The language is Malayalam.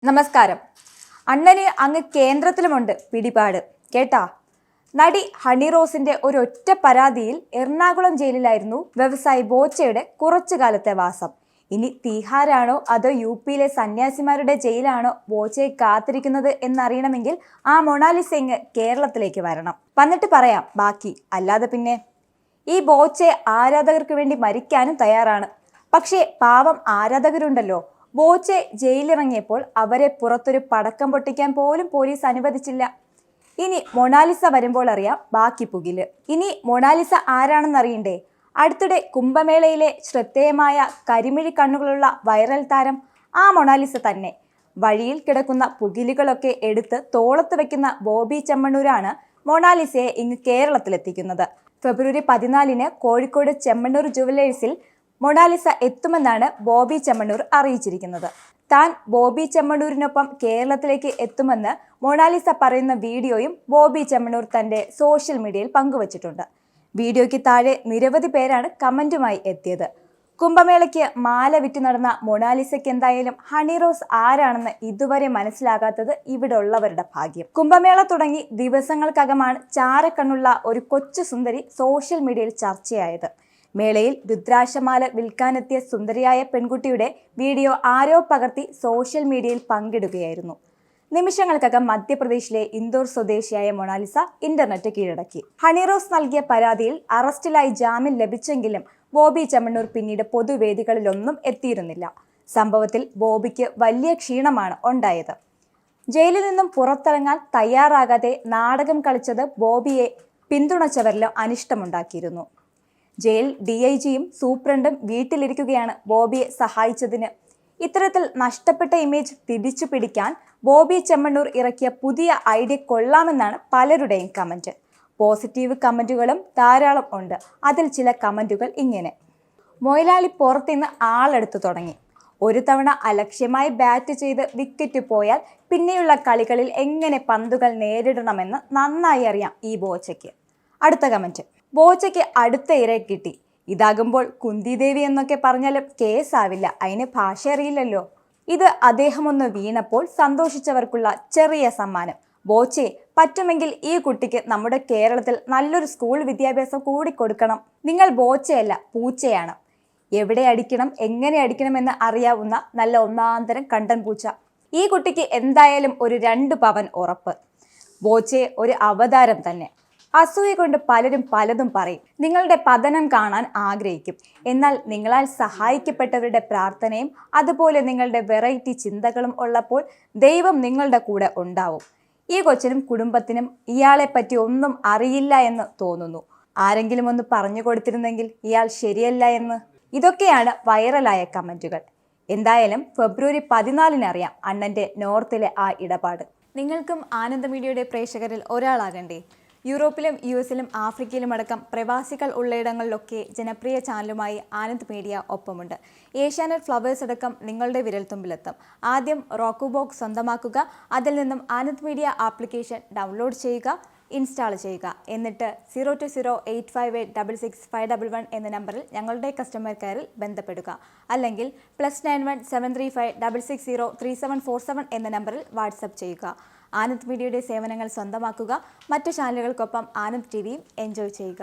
നമസ്കാരം. അണ്ണന് അങ്ങ് കേന്ദ്രത്തിലുമുണ്ട് പിടിപാട് കേട്ടാ. നടി ഹണി റോസിന്റെ ഒരൊറ്റ പരാതിയിൽ എറണാകുളം ജയിലിലായിരുന്നു വ്യവസായി ബോച്ചയുടെ കുറച്ചു കാലത്തെ വാസം. ഇനി തീഹാറാണോ അതോ യുപിയിലെ സന്യാസിമാരുടെ ജയിലാണോ ബോച്ചയെ കാത്തിരിക്കുന്നത് എന്നറിയണമെങ്കിൽ ആ മൊണാലിസ ഇങ്ങ് കേരളത്തിലേക്ക് വരണം. വന്നിട്ട് പറയാം ബാക്കി. അല്ലാതെ പിന്നെ ഈ ബോച്ചെ ആരാധകർക്ക് വേണ്ടി മരിക്കാനും തയ്യാറാണ്. പക്ഷേ പാവം ആരാധകരുണ്ടല്ലോ. ബോച്ചെ ജയിലിറങ്ങിയപ്പോൾ അവരെ പുറത്തൊരു പടക്കം പൊട്ടിക്കാൻ പോലും പോലീസ് അനുവദിച്ചില്ല. ഇനി മൊണാലിസ വരുമ്പോൾ അറിയാം ബാക്കി പുകില്. ഇനി മൊണാലിസ ആരാണെന്നറിയണ്ടേ? അടുത്തിടെ കുംഭമേളയിലെ ശ്രദ്ധേയമായ കരിമിഴി കണ്ണുകളുള്ള വൈറൽ താരം ആ മൊണാലിസ തന്നെ. വഴിയിൽ കിടക്കുന്ന പുകിലുകളൊക്കെ എടുത്ത് തോളത്ത് വെക്കുന്ന ബോബി ചെമ്മണ്ണൂരാണ് മൊണാലിസയെ ഇങ്ങ് കേരളത്തിലെത്തിക്കുന്നത്. ഫെബ്രുവരി 14 കോഴിക്കോട് ചെമ്മണ്ണൂർ ജുവലേഴ്സിൽ മൊണാലിസ എത്തുമെന്നാണ് ബോബി ചെമ്മണ്ണൂർ അറിയിച്ചിരിക്കുന്നത്. താൻ ബോബി ചെമ്മണ്ണൂരിനൊപ്പം കേരളത്തിലേക്ക് എത്തുമെന്ന് മൊണാലിസ പറയുന്ന വീഡിയോയും ബോബി ചെമ്മണ്ണൂർ തന്റെ സോഷ്യൽ മീഡിയയിൽ പങ്കുവച്ചിട്ടുണ്ട്. വീഡിയോയ്ക്ക് താഴെ നിരവധി പേരാണ് കമന്റുമായി എത്തിയത്. കുംഭമേളയ്ക്ക് മാല വിറ്റ് നടന്ന മൊണാലിസയ്ക്ക് എന്തായാലും ഹണി റോസ് ആരാണെന്ന് ഇതുവരെ മനസ്സിലാകാത്തത് ഇവിടെ ഉള്ളവരുടെ ഭാഗ്യം. കുംഭമേള തുടങ്ങി ദിവസങ്ങൾക്കകമാണ് ചാരക്കണ്ണുള്ള ഒരു കൊച്ചു സുന്ദരി സോഷ്യൽ മീഡിയയിൽ ചർച്ചയായത്. മേളയിൽ രുദ്രാക്ഷമാല വിൽക്കാനെത്തിയ സുന്ദരിയായ പെൺകുട്ടിയുടെ വീഡിയോ ആരോ പകർത്തി സോഷ്യൽ മീഡിയയിൽ പങ്കിടുകയായിരുന്നു. നിമിഷങ്ങൾക്കകം മധ്യപ്രദേശിലെ ഇൻഡോർ സ്വദേശിയായ മൊണാലിസ ഇന്റർനെറ്റ് കീഴടക്കി. ഹണി റോസ് നൽകിയ പരാതിയിൽ അറസ്റ്റിലായി ജാമ്യം ലഭിച്ചെങ്കിലും ബോബി ചെമ്മണ്ണൂർ പിന്നീട് പൊതുവേദികളിലൊന്നും എത്തിയിരുന്നില്ല. സംഭവത്തിൽ ബോബിക്ക് വലിയ ക്ഷീണമാണ് ഉണ്ടായത്. ജയിലിൽ നിന്നും പുറത്തിറങ്ങാൻ തയ്യാറാകാതെ നാടകം കളിച്ചത് ബോബിയെ പിന്തുണച്ചവരിലും അനിഷ്ടമുണ്ടാക്കിയിരുന്നു. ജയിൽ DIGയും സൂപ്രണ്ടും വീട്ടിലിരിക്കുകയാണ് ബോബിയെ സഹായിച്ചതിന്. ഇത്തരത്തിൽ നഷ്ടപ്പെട്ട ഇമേജ് തിരിച്ചു പിടിക്കാൻ ബോബി ചെമ്മണ്ണൂർ ഇറക്കിയ പുതിയ ഐഡിയ കൊള്ളാമെന്നാണ് പലരുടെയും കമന്റ്. പോസിറ്റീവ് കമന്റുകളും ധാരാളം ഉണ്ട്. അതിൽ ചില കമന്റുകൾ ഇങ്ങനെ: മൊയിലാളി പുറത്തുനിന്ന് ആളെടുത്തു തുടങ്ങി. ഒരു തവണ അലക്ഷ്യമായി ബാറ്റ് ചെയ്ത് വിക്കറ്റ് പോയാൽ പിന്നെയുള്ള കളികളിൽ എങ്ങനെ പന്തുകൾ നേരിടണമെന്ന് നന്നായി അറിയാം ഈ ബോച്ചയ്ക്ക്. അടുത്ത കമന്റ്: ബോച്ചയ്ക്ക് അടുത്ത ഇരയെ കിട്ടി. ഇതാകുമ്പോൾ കുന്തിദേവി എന്നൊക്കെ പറഞ്ഞാലും കേസാവില്ല, അതിന് ഭാഷ അറിയില്ലല്ലോ. ഇത് അദ്ദേഹം ഒന്ന് വീണപ്പോൾ സന്തോഷിച്ചവർക്കുള്ള ചെറിയ സമ്മാനം. ബോച്ചെ, പറ്റുമെങ്കിൽ ഈ കുട്ടിക്ക് നമ്മുടെ കേരളത്തിൽ നല്ലൊരു സ്കൂൾ വിദ്യാഭ്യാസം കൂടി കൊടുക്കണം. നിങ്ങൾ ബോച്ചയല്ല പൂച്ചയാണ്. എവിടെ അടിക്കണം എങ്ങനെ അടിക്കണമെന്ന് അറിയാവുന്ന നല്ല ഒന്നാന്തരം കണ്ടൻ പൂച്ച. ഈ കുട്ടിക്ക് എന്തായാലും ഒരു 2 പവൻ ഉറപ്പ്. ബോച്ചെ ഒരു അവതാരം തന്നെ. അസൂയ കൊണ്ട് പലരും പലതും പറയും. നിങ്ങളുടെ പതനം കാണാൻ ആഗ്രഹിക്കും. എന്നാൽ നിങ്ങളാൽ സഹായിക്കപ്പെട്ടവരുടെ പ്രാർത്ഥനയും അതുപോലെ നിങ്ങളുടെ വെറൈറ്റി ചിന്തകളും ഉള്ളപ്പോൾ ദൈവം നിങ്ങളുടെ കൂടെ ഉണ്ടാവും. ഈ കൊച്ചിനും കുടുംബത്തിനും ഇയാളെ പറ്റി ഒന്നും അറിയില്ല എന്ന് തോന്നുന്നു. ആരെങ്കിലും ഒന്ന് പറഞ്ഞു കൊടുത്തിരുന്നെങ്കിൽ ഇയാൾ ശരിയല്ല എന്ന്. ഇതൊക്കെയാണ് വൈറലായ കമന്റുകൾ. എന്തായാലും ഫെബ്രുവരി 14 അറിയാം അണ്ണന്റെ നോർത്തിലെ ആ ഇടപാട്. നിങ്ങൾക്കും ആനന്ദ മീഡിയയുടെ പ്രേക്ഷകരിൽ ഒരാളാകണ്ടേ? യൂറോപ്പിലും US ലും ആഫ്രിക്കയിലും അടക്കം പ്രവാസികൾ ഉള്ളയിടങ്ങളിലൊക്കെ ജനപ്രിയ ചാനലുമായി ആനന്ദ് മീഡിയ ഒപ്പമുണ്ട്. ഏഷ്യാനെറ്റ് ഫ്ലവേഴ്സ് അടക്കം നിങ്ങളുടെ വിരൽത്തുമ്പിലെത്തും. ആദ്യം റോക്കു ബോക്സ് സ്വന്തമാക്കുക. അതിൽ നിന്നും ആനന്ദ് മീഡിയ ആപ്ലിക്കേഷൻ ഡൗൺലോഡ് ചെയ്യുക, ഇൻസ്റ്റാൾ ചെയ്യുക. എന്നിട്ട് 02085866511 എന്ന നമ്പറിൽ ഞങ്ങളുടെ കസ്റ്റമർ കെയറിൽ ബന്ധപ്പെടുക. അല്ലെങ്കിൽ +91 735 660 3747 എന്ന നമ്പറിൽ വാട്സപ്പ് ചെയ്യുക. ആനന്ദ് മീഡിയയുടെ സേവനങ്ങൾ സ്വന്തമാക്കുക. മറ്റു ചാനലുകൾക്കൊപ്പം ആനന്ദ് TVയും എൻജോയ് ചെയ്യുക.